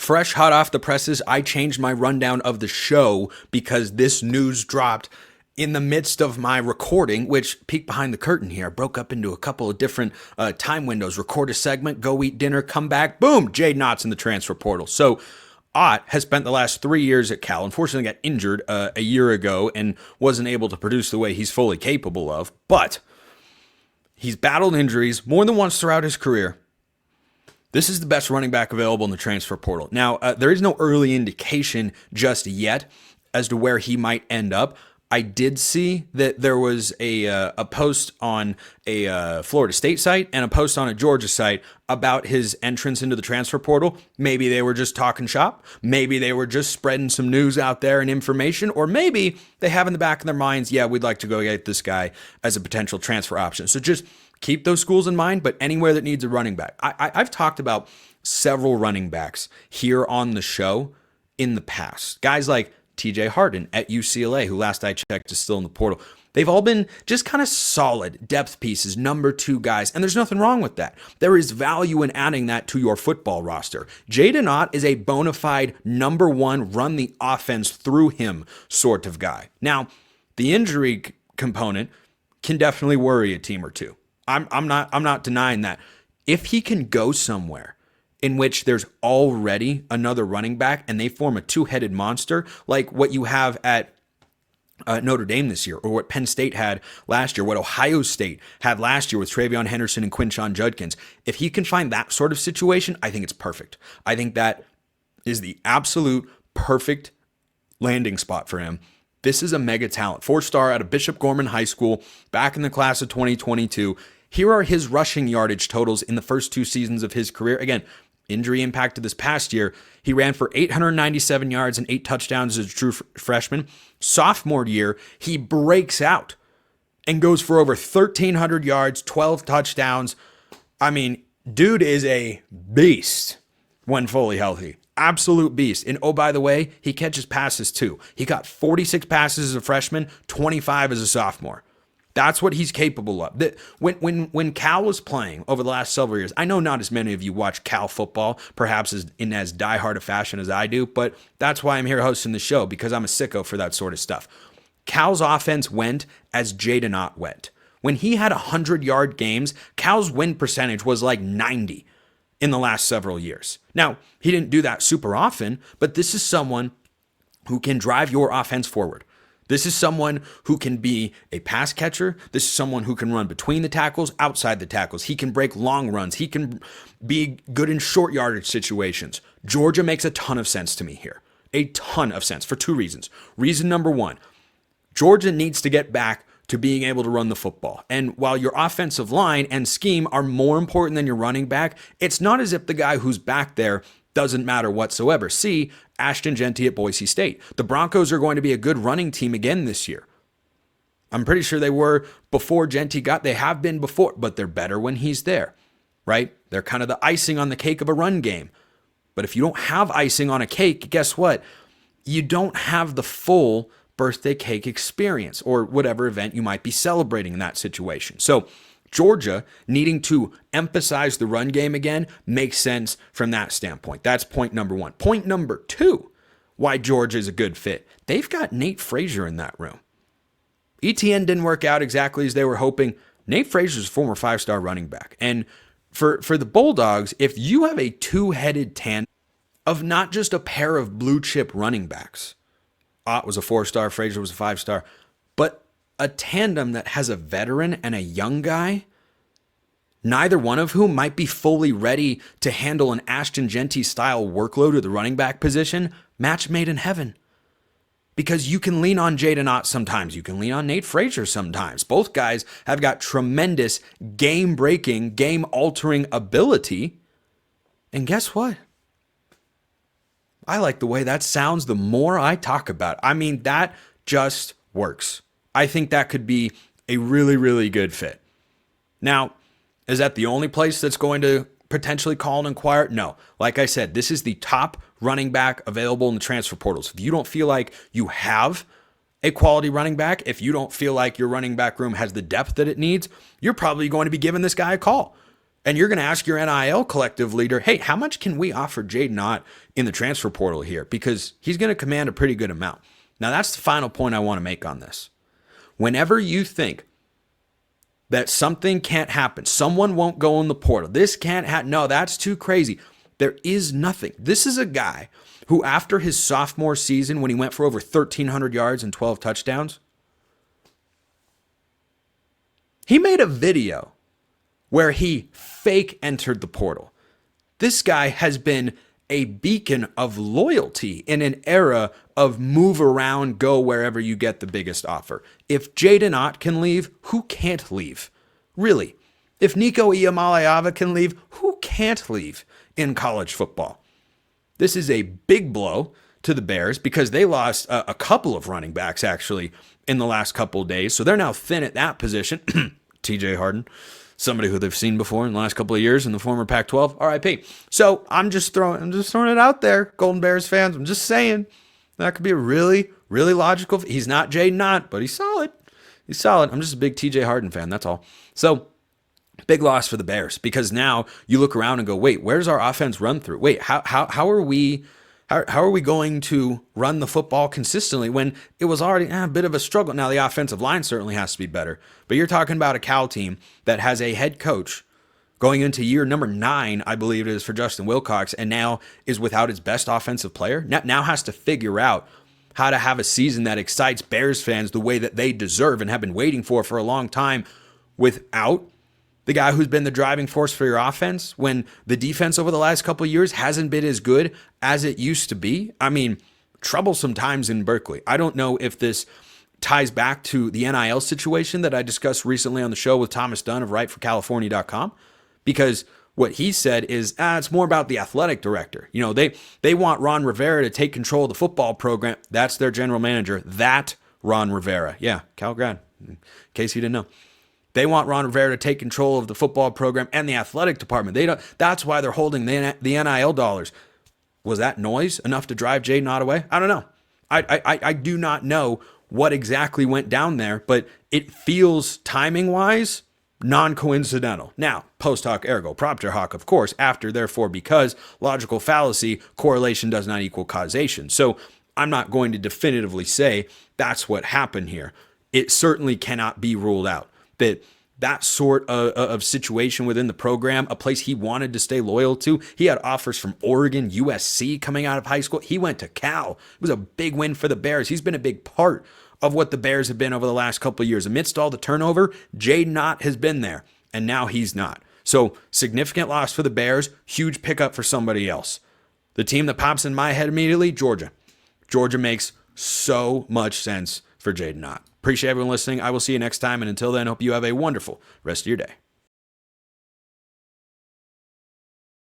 Fresh hot off the presses, I changed my rundown of the show because this news dropped in the midst of my recording, which, peek behind the curtain here, broke up into a couple of different time windows. Record a segment, go eat dinner, come back, boom, Jadyn Ott's in the transfer portal. So Ott has spent the last 3 years at Cal. Unfortunately, got injured a year ago and wasn't able to produce the way he's fully capable of. But he's battled injuries more than once throughout his career. This is the best running back available in the transfer portal. Now, there is no early indication just yet as to where he might end up. I did see that there was a post on a Florida State site and a post on a Georgia site about his entrance into the transfer portal. Maybe they were just talking shop. Maybe they were just spreading some news out there and information. Or maybe they have in the back of their minds, yeah, we'd like to go get this guy as a potential transfer option. So just keep those schools in mind, but anywhere that needs a running back. I've talked about several running backs here on the show in the past. Guys like TJ Harden at UCLA, who last I checked is still in the portal. They've all been just kind of solid depth pieces, number 2 guys, and there's nothing wrong with that. There is value in adding that to your football roster. Jadyn Ott is a bona fide number 1 run the offense through him sort of guy. Now, the injury component can definitely worry a team or two. I'm not denying that. If he can go somewhere in which there's already another running back and they form a 2-headed monster like what you have at Notre Dame this year, or what Penn State had last year, what Ohio State had last year with Travion Henderson and Quinshon Judkins. If he can find that sort of situation, I think it's perfect. I think that is the absolute perfect landing spot for him. This is a mega talent. 4-star out of Bishop Gorman High School, back in the class of 2022. Here are his rushing yardage totals in the first 2 seasons of his career. Again, injury impacted this past year. He ran for 897 yards and 8 touchdowns as a true freshman. Sophomore year, he breaks out and goes for over 1,300 yards, 12 touchdowns. I mean, dude is a beast when fully healthy. Absolute beast. And oh, by the way, he catches passes too. He got 46 passes as a freshman, 25 as a sophomore. That's what he's capable of. When Cal was playing over the last several years, I know not as many of you watch Cal football, perhaps in as diehard a fashion as I do, but that's why I'm here hosting the show, because I'm a sicko for that sort of stuff. Cal's offense went as Jadyn Ott went. When he had 100-yard games, Cal's win percentage was like 90 in the last several years. Now, he didn't do that super often, but this is someone who can drive your offense forward. This is someone who can be a pass catcher. This is someone who can run between the tackles, outside the tackles. He can break long runs. He can be good in short yardage situations. Georgia makes a ton of sense to me here. A ton of sense for 2 reasons. Reason number 1, Georgia needs to get back to being able to run the football. And while your offensive line and scheme are more important than your running back, it's not as if the guy who's back there doesn't matter whatsoever. See Ashton Jeanty at Boise State. The Broncos are going to be a good running team again this year. I'm pretty sure they were before Jeanty got. They have been before, but they're better when he's there, right? They're kind of the icing on the cake of a run game. But if you don't have icing on a cake, guess what? You don't have the full birthday cake experience or whatever event you might be celebrating in that situation. So Georgia needing to emphasize the run game again makes sense from that standpoint. That's point number 1. Point number 2, why Georgia is a good fit. They've got Nate Frazier in that room. ETN didn't work out exactly as they were hoping. Nate Frazier is a former 5-star running back. And for the Bulldogs, if you have a 2-headed tandem of not just a pair of blue chip running backs, Ott was a 4-star, Frazier was a 5-star, but a tandem that has a veteran and a young guy, neither one of whom might be fully ready to handle an Ashton Jeanty style workload at the running back position, match made in heaven. Because you can lean on Jadyn Ott sometimes. You can lean on Nate Frazier sometimes. Both guys have got tremendous game-breaking, game-altering ability. And guess what? I like the way that sounds the more I talk about it. I mean, that just works. I think that could be a really, really good fit. Now, is that the only place that's going to potentially call and inquire? No. Like I said, this is the top running back available in the transfer portals. If you don't feel like you have a quality running back, if you don't feel like your running back room has the depth that it needs, you're probably going to be giving this guy a call. And you're going to ask your NIL collective leader, hey, how much can we offer Jadyn Ott in the transfer portal here? Because he's going to command a pretty good amount. Now, that's the final point I want to make on this. Whenever you think that something can't happen, someone won't go in the portal, this can't happen, no, that's too crazy. There is nothing. This is a guy who, after his sophomore season, when he went for over 1,300 yards and 12 touchdowns, he made a video where he fake entered the portal. This guy has been a beacon of loyalty in an era of move around, go wherever you get the biggest offer. If Jadyn Ott can leave, who can't leave? Really. If Nico Iamaleava can leave, who can't leave in college football? This is a big blow to the Bears because they lost a couple of running backs actually in the last couple of days. So they're now thin at that position. TJ Harden, somebody who they've seen before in the last couple of years in the former Pac-12, RIP. So I'm just throwing it out there, Golden Bears fans. I'm just saying that could be a really, really logical. He's not Jadyn Ott, but he's solid. He's solid. I'm just a big TJ Harden fan. That's all. So big loss for the Bears because now you look around and go, wait, where's our offense run through? Wait, how are we going to run the football consistently when it was already a bit of a struggle? Now, the offensive line certainly has to be better, but you're talking about a Cal team that has a head coach going into year number 9, I believe it is, for Justin Wilcox, and now is without its best offensive player. Now has to figure out how to have a season that excites Bears fans the way that they deserve and have been waiting for a long time without the guy who's been the driving force for your offense when the defense over the last couple of years hasn't been as good as it used to be. I mean, troublesome times in Berkeley. I don't know if this ties back to the NIL situation that I discussed recently on the show with Thomas Dunn of WriteForCalifornia.com, because what he said is it's more about the athletic director. You know, they want Ron Rivera to take control of the football program. That's their general manager. That Ron Rivera. Yeah, Cal grad, in case you didn't know. They want Ron Rivera to take control of the football program and the athletic department. That's why they're holding the NIL dollars. Was that noise enough to drive Jadyn Ott away? I don't know. I do not know what exactly went down there, but it feels timing-wise non-coincidental. Now, post hoc ergo propter hoc, of course, after, therefore, because, logical fallacy, correlation does not equal causation. So I'm not going to definitively say that's what happened here. It certainly cannot be ruled out that sort of situation within the program, a place he wanted to stay loyal to. He had offers from Oregon, USC coming out of high school. He went to Cal. It was a big win for the Bears. He's been a big part of what the Bears have been over the last couple of years. Amidst all the turnover, Jadyn Ott has been there, and now he's not. So significant loss for the Bears, huge pickup for somebody else. The team that pops in my head immediately, Georgia. Georgia makes so much sense for Jadyn Ott. Appreciate everyone listening. I will see you next time. And until then, hope you have a wonderful rest of your day.